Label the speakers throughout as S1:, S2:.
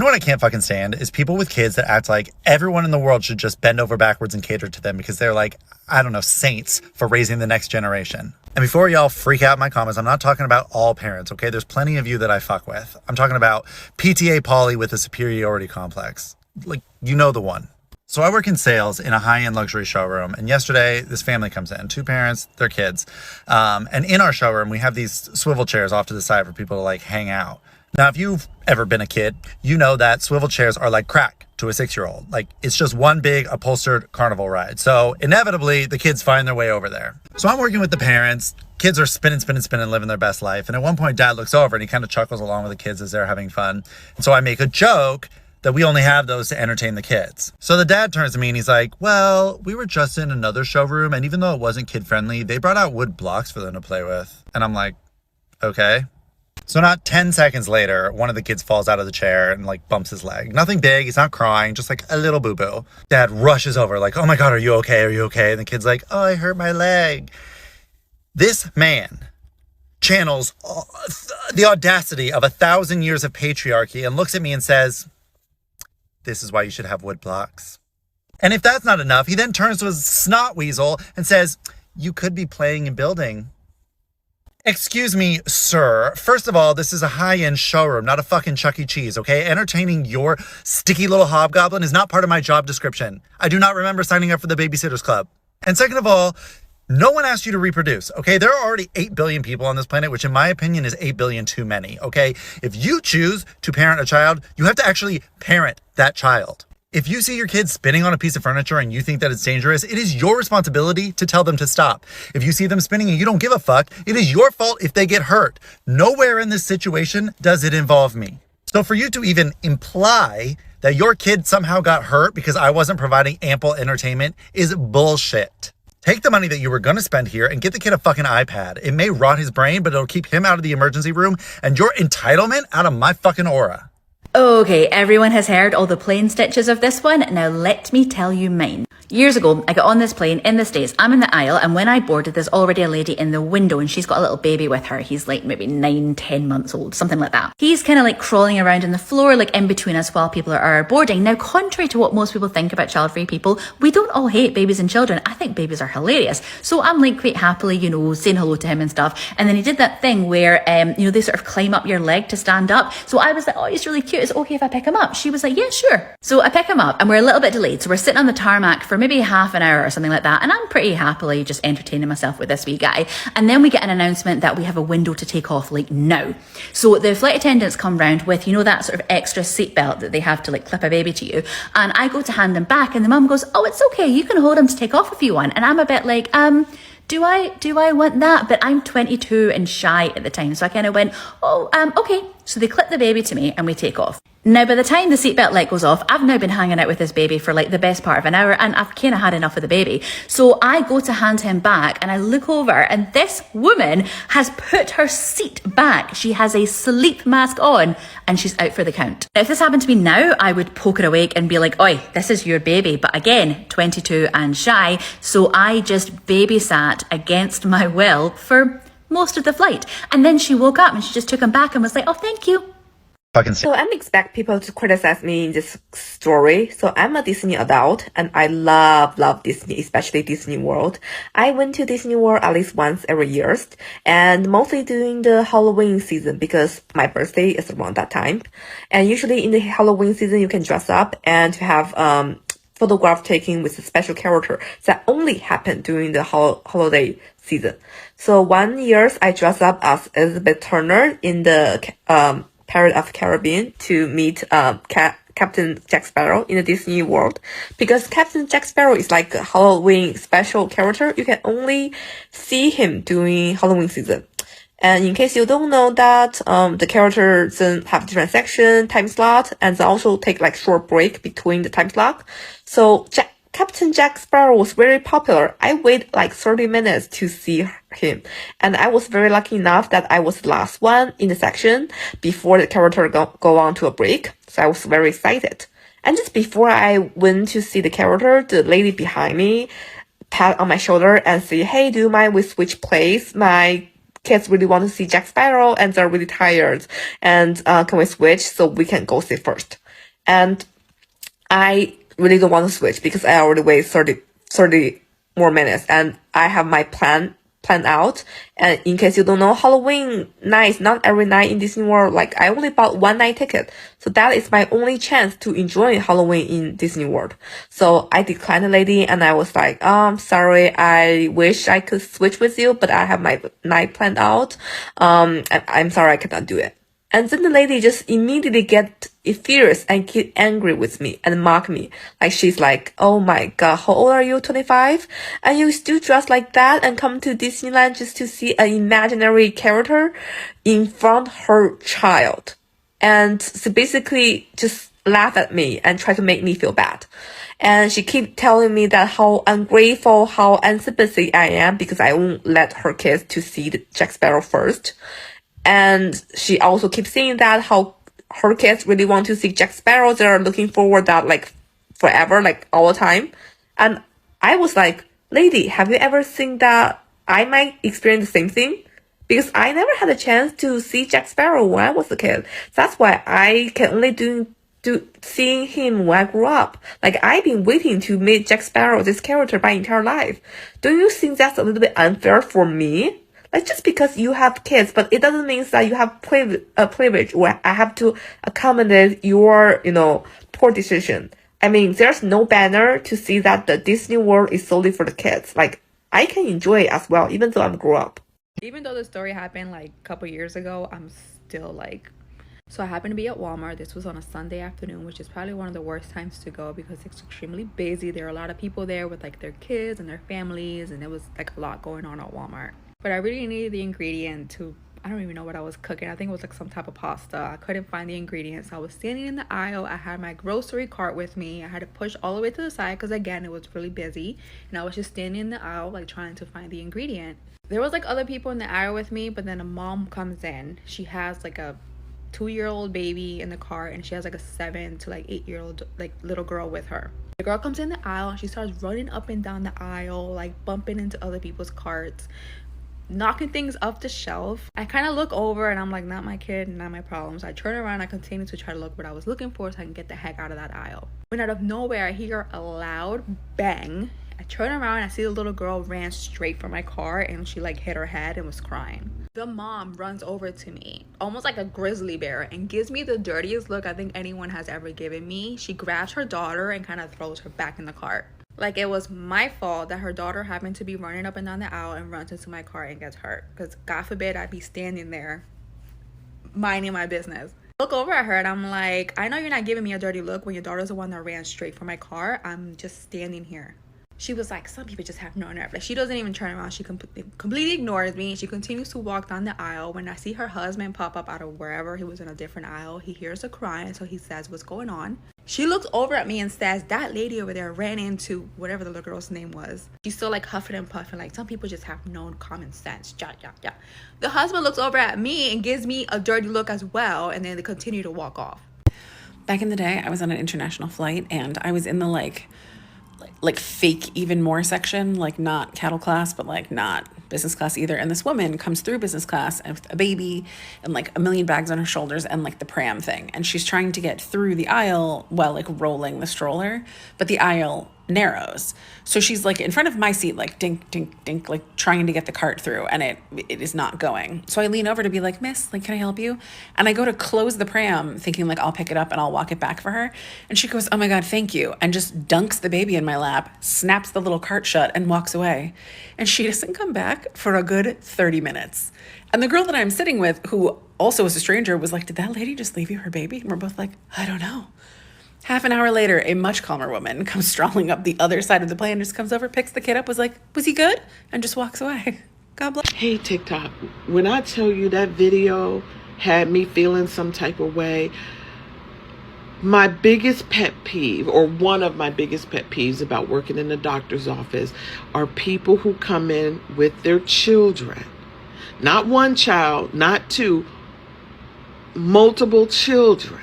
S1: what I can't fucking stand is people with kids that act like everyone in the world should just bend over backwards and cater to them because they're like, I don't know, saints for raising the next generation. And before y'all freak out in my comments, I'm not talking about all parents, okay? There's plenty of you that I fuck with. I'm talking about PTA Polly with a superiority complex. Like, you know the one. So I work in sales in a high-end luxury showroom, and yesterday this family comes in, 2 parents, their kids. And in our showroom, we have these swivel chairs off to the side for people to like hang out. Now, if you've ever been a kid, you know that swivel chairs are like crack to a 6-year-old. Like, it's just one big upholstered carnival ride. So inevitably, the kids find their way over there. So I'm working with the parents. Kids are spinning, living their best life. And at one point, Dad looks over and he kind of chuckles along with the kids as they're having fun. And so I make a joke that we only have those to entertain the kids. So the dad turns to me and he's like, well, we were just in another showroom, and even though it wasn't kid-friendly, they brought out wood blocks for them to play with. And I'm like, okay. So not 10 seconds later, one of the kids falls out of the chair and like bumps his leg. Nothing big, he's not crying, just like a little boo-boo. Dad rushes over like, oh my God, are you okay? Are you okay? And the kid's like, oh, I hurt my leg. This man channels the audacity of 1,000 years of patriarchy and looks at me and says, this is why you should have wood blocks. And if that's not enough, he then turns to his snot weasel and says, you could be playing and building. Excuse me, sir. First of all, this is a high-end showroom, not a fucking Chuck E. Cheese, okay? Entertaining your sticky little hobgoblin is not part of my job description. I do not remember signing up for the Babysitters Club. And second of all, no one asked you to reproduce, okay? There are already 8 billion people on this planet, which in my opinion is 8 billion too many, okay? If you choose to parent a child, you have to actually parent that child. If you see your kid spinning on a piece of furniture and you think that it's dangerous, it is your responsibility to tell them to stop. If you see them spinning and you don't give a fuck, it is your fault if they get hurt. Nowhere in this situation does it involve me. So for you to even imply that your kid somehow got hurt because I wasn't providing ample entertainment is bullshit. Take the money that you were going to spend here and get the kid a fucking iPad. It may rot his brain, but it'll keep him out of the emergency room and your entitlement out of my fucking aura.
S2: Okay, everyone has heard all the plane stitches of this one. Now let me tell you mine. Years ago, I got on this plane in the States. I'm in the aisle, and when I boarded, there's already a lady in the window, and she's got a little baby with her. He's like maybe 9, 10 months old, something like that. He's kind of like crawling around on the floor, like in between us while people are boarding. Now, contrary to what most people think about child-free people, we don't all hate babies and children. I think babies are hilarious. So I'm like quite happily, saying hello to him and stuff. And then he did that thing where, they sort of climb up your leg to stand up. So I was like, oh, he's really cute. Is it okay if I pick him up? She was like, yeah, sure. So I pick him up, and we're a little bit delayed. So we're sitting on the tarmac for maybe half an hour or something like that. And I'm pretty happily just entertaining myself with this wee guy. And then we get an announcement that we have a window to take off like now. So the flight attendants come round with, that sort of extra seatbelt that they have to like clip a baby to you. And I go to hand him back, and the mum goes, oh, it's okay. You can hold him to take off if you want. And I'm a bit like, do I want that? But I'm 22 and shy at the time. So I kind of went, okay. So they clip the baby to me and we take off. Now, by the time the seatbelt light goes off, I've now been hanging out with this baby for like the best part of an hour, and I've kind of had enough of the baby. So I go to hand him back, and I look over, and this woman has put her seat back. She has a sleep mask on, and she's out for the count. Now, if this happened to me now, I would poke her awake and be like, oi, this is your baby. But again, 22 and shy. So I just babysat against my will for most of the flight. And then she woke up and she just took him back and was like, oh, thank you.
S3: So I expect people to criticize me in this story. So I'm a Disney adult, and I love Disney, especially Disney World. I went to Disney World at least once every year, and mostly during the Halloween season because my birthday is around that time. And usually in the Halloween season, you can dress up and have photograph taking with a special character that only happen during the holiday season. So one year I dressed up as Elizabeth Turner in the Pirates of the Caribbean to meet Captain Jack Sparrow in the Disney World. Because Captain Jack Sparrow is like a Halloween special character. You can only see him during Halloween season. And in case you don't know that, the characters have different section, time slot, and they also take like short break between the time slot. So Captain Jack Sparrow was very popular. I waited like 30 minutes to see him. And I was very lucky enough that I was the last one in the section before the character go on to a break. So I was very excited. And just before I went to see the character, the lady behind me pat on my shoulder and say, hey, do you mind we switch place? My kids really want to see Jack Sparrow and they're really tired. And can we switch so we can go see first? And I really don't want to switch because I already wait 30 more minutes and I have my planned out. And in case you don't know, Halloween night, not every night in Disney World, like I only bought one night ticket. So that is my only chance to enjoy Halloween in Disney World. So I declined the lady and I was like, sorry, I wish I could switch with you, but I have my night planned out. I'm sorry, I cannot do it. And then the lady just immediately get furious and get angry with me and mock me. Like she's like, oh my god, how old are you? 25? And you still dress like that and come to Disneyland just to see an imaginary character in front of her child. And so basically just laugh at me and try to make me feel bad. And she keep telling me that how ungrateful, how unsympathetic I am because I won't let her kids to see the Jack Sparrow first. And she also keeps saying that how her kids really want to see Jack Sparrow. They're looking forward that like forever, like all the time. And I was like, lady, have you ever seen that I might experience the same thing? Because I never had a chance to see Jack Sparrow when I was a kid. That's why I can only do seeing him when I grew up. Like I've been waiting to meet Jack Sparrow, this character, my entire life. Do you think that's a little bit unfair for me? Like just because you have kids, but it doesn't mean that you have privilege where I have to accommodate your, poor decision. I mean, there's no banner to see that the Disney World is solely for the kids. Like I can enjoy it as well, even though I'm grew up.
S4: Even though the story happened like a couple years ago, I'm still like. So I happened to be at Walmart. This was on a Sunday afternoon, which is probably one of the worst times to go because it's extremely busy. There are a lot of people there with like their kids and their families, and it was like a lot going on at Walmart. But I really needed the ingredient to, I don't even know what I was cooking. I think it was like some type of pasta. I couldn't find the ingredients. I was standing in the aisle. I had my grocery cart with me. I had to push all the way to the side because again, it was really busy. And I was just standing in the aisle like trying to find the ingredient. There was like other people in the aisle with me, but then a mom comes in. She has like a 2-year-old baby in the cart and she has like a 7 to like 8-year-old like little girl with her. The girl comes in the aisle and she starts running up and down the aisle, like bumping into other people's carts, knocking things off the shelf. I kind of look over and I'm like, not my kid, not my problems. I turn around, I continue to try to look what I was looking for so I can get the heck out of that aisle. When out of nowhere I hear a loud bang. I turn around and I see the little girl ran straight for my car and she like hit her head and was crying. The mom runs over to me, almost like a grizzly bear, and gives me the dirtiest look I think anyone has ever given me. She grabs her daughter and kind of throws her back in the cart. Like it was my fault that her daughter happened to be running up and down the aisle and runs into my car and gets hurt. Because God forbid I'd be standing there minding my business. Look over at her and I'm like, I know you're not giving me a dirty look when your daughter's the one that ran straight for my car. I'm just standing here. She was like, some people just have no nerve. Like she doesn't even turn around. She completely ignores me. She continues to walk down the aisle. When I see her husband pop up out of wherever, he was in a different aisle. He hears her crying, so he says, what's going on? She looks over at me and says, that lady over there ran into whatever the little girl's name was. She's still like huffing and puffing, like some people just have no common sense. Ja, ja, ja. The husband looks over at me and gives me a dirty look as well, and then they continue to walk off.
S5: Back in the day, I was on an international flight and I was in the like fake even more section, like not cattle class, but like not business class either. And this woman comes through business class with a baby and like a million bags on her shoulders and like the pram thing. And she's trying to get through the aisle while like rolling the stroller, but the aisle narrows. So she's like in front of my seat, like dink, dink, dink, like trying to get the cart through, and it is not going. So I lean over to be like, miss, like, can I help you? And I go to close the pram thinking like I'll pick it up and I'll walk it back for her. And she goes, oh my God, thank you. And just dunks the baby in my lap, snaps the little cart shut and walks away. And she doesn't come back for a good 30 minutes. And the girl that I'm sitting with, who also is a stranger, was like, did that lady just leave you her baby? And we're both like, I don't know. Half an hour later, a much calmer woman comes strolling up the other side of the plane, just comes over, picks the kid up, was like, was he good? And just walks away. God bless.
S6: Hey, TikTok, when I tell you that video had me feeling some type of way, my biggest pet peeve, or one of my biggest pet peeves about working in the doctor's office, are people who come in with their children. Not one child, not two, multiple children.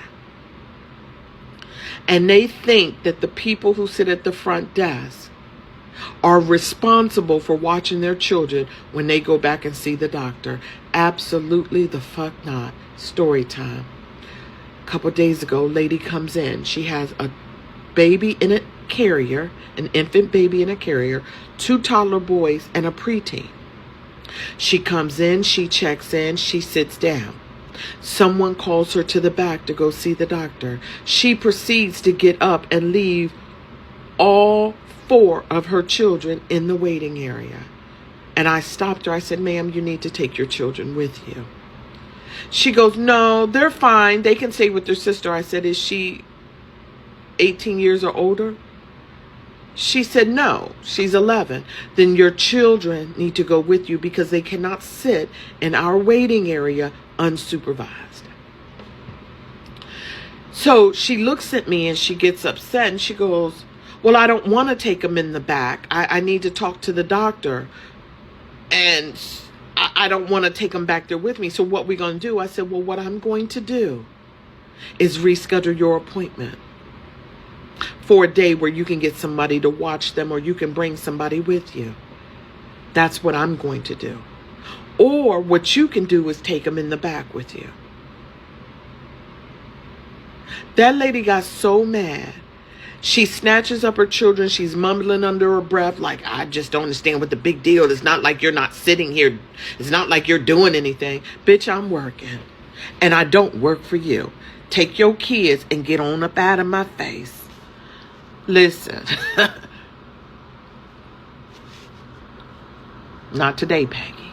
S6: And they think that the people who sit at the front desk are responsible for watching their children when they go back and see the doctor. Absolutely the fuck not. Story time. A couple days ago, lady comes in. She has a baby in a carrier, an infant baby in a carrier, 2 toddler boys, and a preteen. She comes in, she checks in, she sits down. Someone calls her to the back to go see the doctor. She proceeds to get up and leave all 4 of her children in the waiting area. And I stopped her. I said, ma'am, you need to take your children with you. She goes, no, they're fine. They can stay with their sister. I said, is she 18 years or older? She said, no, she's 11. Then your children need to go with you because they cannot sit in our waiting area unsupervised. So she looks at me and she gets upset and she goes, well, I don't want to take them in the back. I need to talk to the doctor. And I don't want to take them back there with me. So what we going to do? I said, well, what I'm going to do is reschedule your appointment for a day where you can get somebody to watch them or you can bring somebody with you. That's what I'm going to do. Or what you can do is take them in the back with you. That lady got so mad. She snatches up her children. She's mumbling under her breath like, I just don't understand what the big deal. It's not like you're not sitting here. It's not like you're doing anything. Bitch, I'm working. And I don't work for you. Take your kids and get on up out of my face. Listen. Not today, Peggy.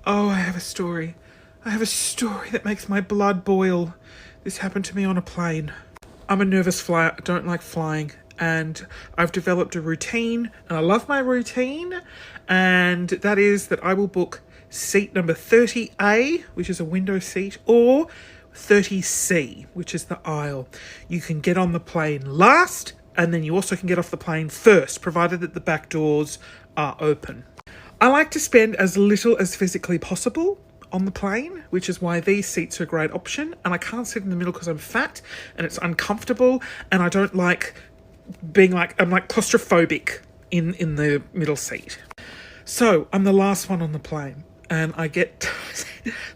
S7: Oh, I have a story. I have a story that makes my blood boil. This happened to me on a plane. I'm a nervous flyer. I don't like flying. And I've developed a routine. And I love my routine. And that is that I will book seat number 30A, which is a window seat, or 30C, which is the aisle. You can get on the plane last, and then you also can get off the plane first, provided that the back doors are open. I like to spend as little as physically possible on the plane, which is why these seats are a great option. And I can't sit in the middle because I'm fat and it's uncomfortable, and I don't like being like, I'm like claustrophobic in the middle seat. So I'm the last one on the plane, and I get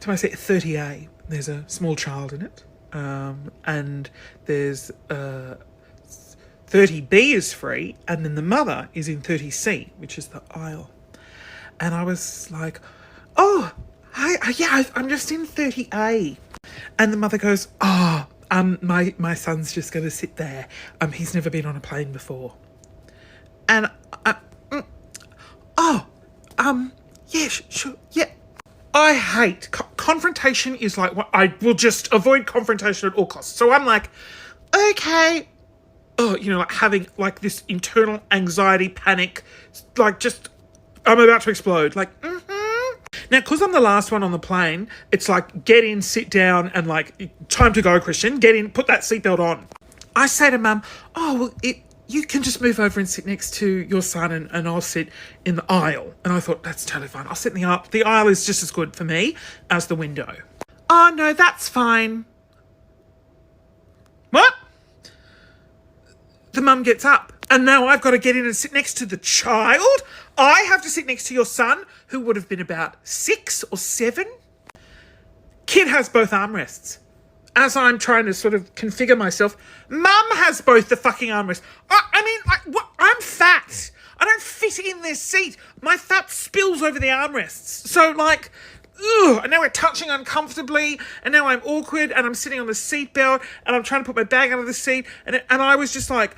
S7: to my seat 30A. There's a small child in it, and there's 30B is free, and then the mother is in 30C, which is the aisle. And I was like, oh, I'm just in 30A. And the mother goes, my son's just going to sit there. He's never been on a plane before. And, yeah, sure, yeah. I hate, confrontation is like, I will just avoid confrontation at all costs. So I'm like, okay. Oh, like having like this internal anxiety, panic, like just, I'm about to explode. Like, Now, because I'm the last one on the plane, it's like, get in, sit down, and like, time to go, Christian. Get in, put that seatbelt on. I say to Mum, you can just move over and sit next to your son, and I'll sit in the aisle. And I thought, that's totally fine. I'll sit in the aisle. The aisle is just as good for me as the window. Oh, no, that's fine. What? The mum gets up. And now I've got to get in and sit next to the child. I have to sit next to your son, who would have been about 6 or 7. Kid has both armrests. As I'm trying to sort of configure myself, Mum has both the fucking armrests. I'm fat. I don't fit in this seat. My fat spills over the armrests. So, like, and now we're touching uncomfortably, and now I'm awkward, and I'm sitting on the seatbelt, and I'm trying to put my bag under the seat, and I was just like,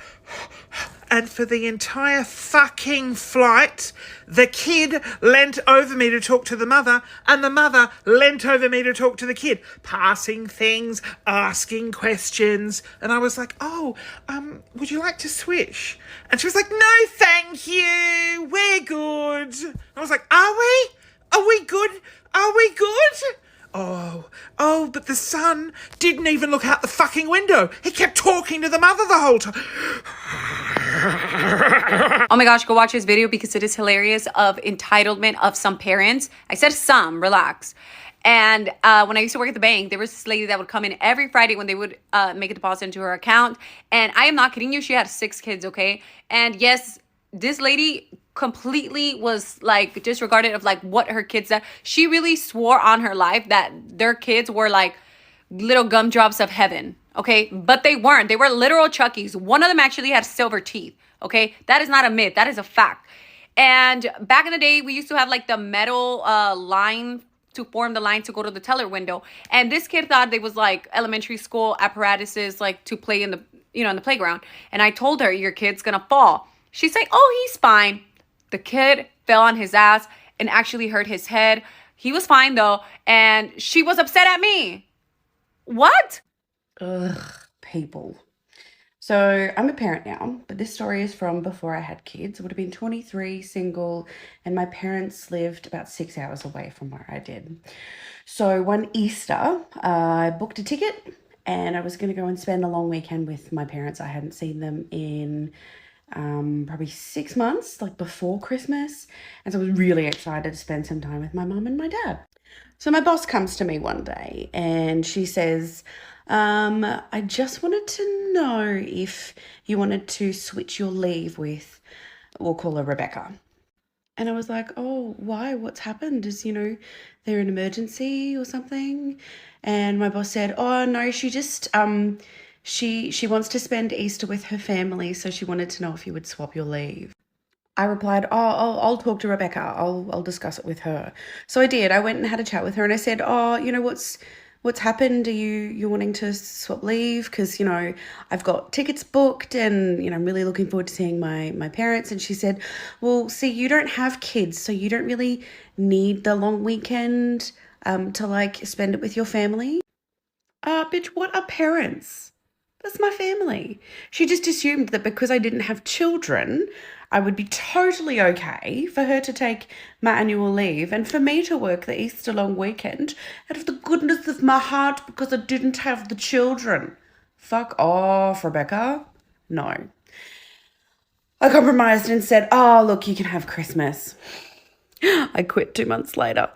S7: and for the entire fucking flight, the kid leant over me to talk to the mother, and the mother leant over me to talk to the kid, passing things, asking questions, and I was like, would you like to switch? And she was like, no, thank you, we're good. I was like, are we? Are we good? Are we good? Oh, but the son didn't even look out the fucking window. He kept talking to the mother the whole time.
S8: Oh my gosh, go watch this video because it is hilarious of entitlement of some parents. I said some, relax. And when I used to work at the bank, there was this lady that would come in every Friday when they would make a deposit into her account. And I am not kidding you, she had 6 kids, okay? And yes, this lady completely was like disregarded of like what her kids said. She really swore on her life that their kids were like little gumdrops of heaven, Okay, but they weren't. They were literal Chuckies. One of them actually had silver teeth. Okay, that is not a myth. That is a fact. And back in the day, we used to have like the metal line to form the line to go to the teller window. And this kid thought they was like elementary school apparatuses, like to play in the, in the playground. And I told her, your kid's gonna fall. She's like, oh, he's fine. The kid fell on his ass and actually hurt his head. He was fine though. And she was upset at me. What?
S9: Ugh, people. So I'm a parent now, but this story is from before I had kids. I would have been 23, single, and my parents lived about 6 hours away from where I did. So one Easter, I booked a ticket and I was going to go and spend a long weekend with my parents. I hadn't seen them in probably 6 months, like before Christmas. And so I was really excited to spend some time with my mum and my dad. So my boss comes to me one day and she says, I just wanted to know if you wanted to switch your leave with, we'll call her Rebecca. And I was like, oh, why? What's happened? Is, there an emergency or something? And my boss said, oh, no, she just, she wants to spend Easter with her family, so she wanted to know if you would swap your leave. I replied, oh, I'll talk to Rebecca. I'll discuss it with her. So I did. I went and had a chat with her and I said, oh, what's happened? Are you wanting to swap leave? Because, I've got tickets booked and, I'm really looking forward to seeing my parents. And she said, well, see, you don't have kids, so you don't really need the long weekend to spend it with your family. Bitch, what are parents? That's my family. She just assumed that because I didn't have children, I would be totally okay for her to take my annual leave and for me to work the Easter long weekend out of the goodness of my heart because I didn't have the children. Fuck off, Rebecca. No. I compromised and said, oh, look, you can have Christmas. I quit 2 months later.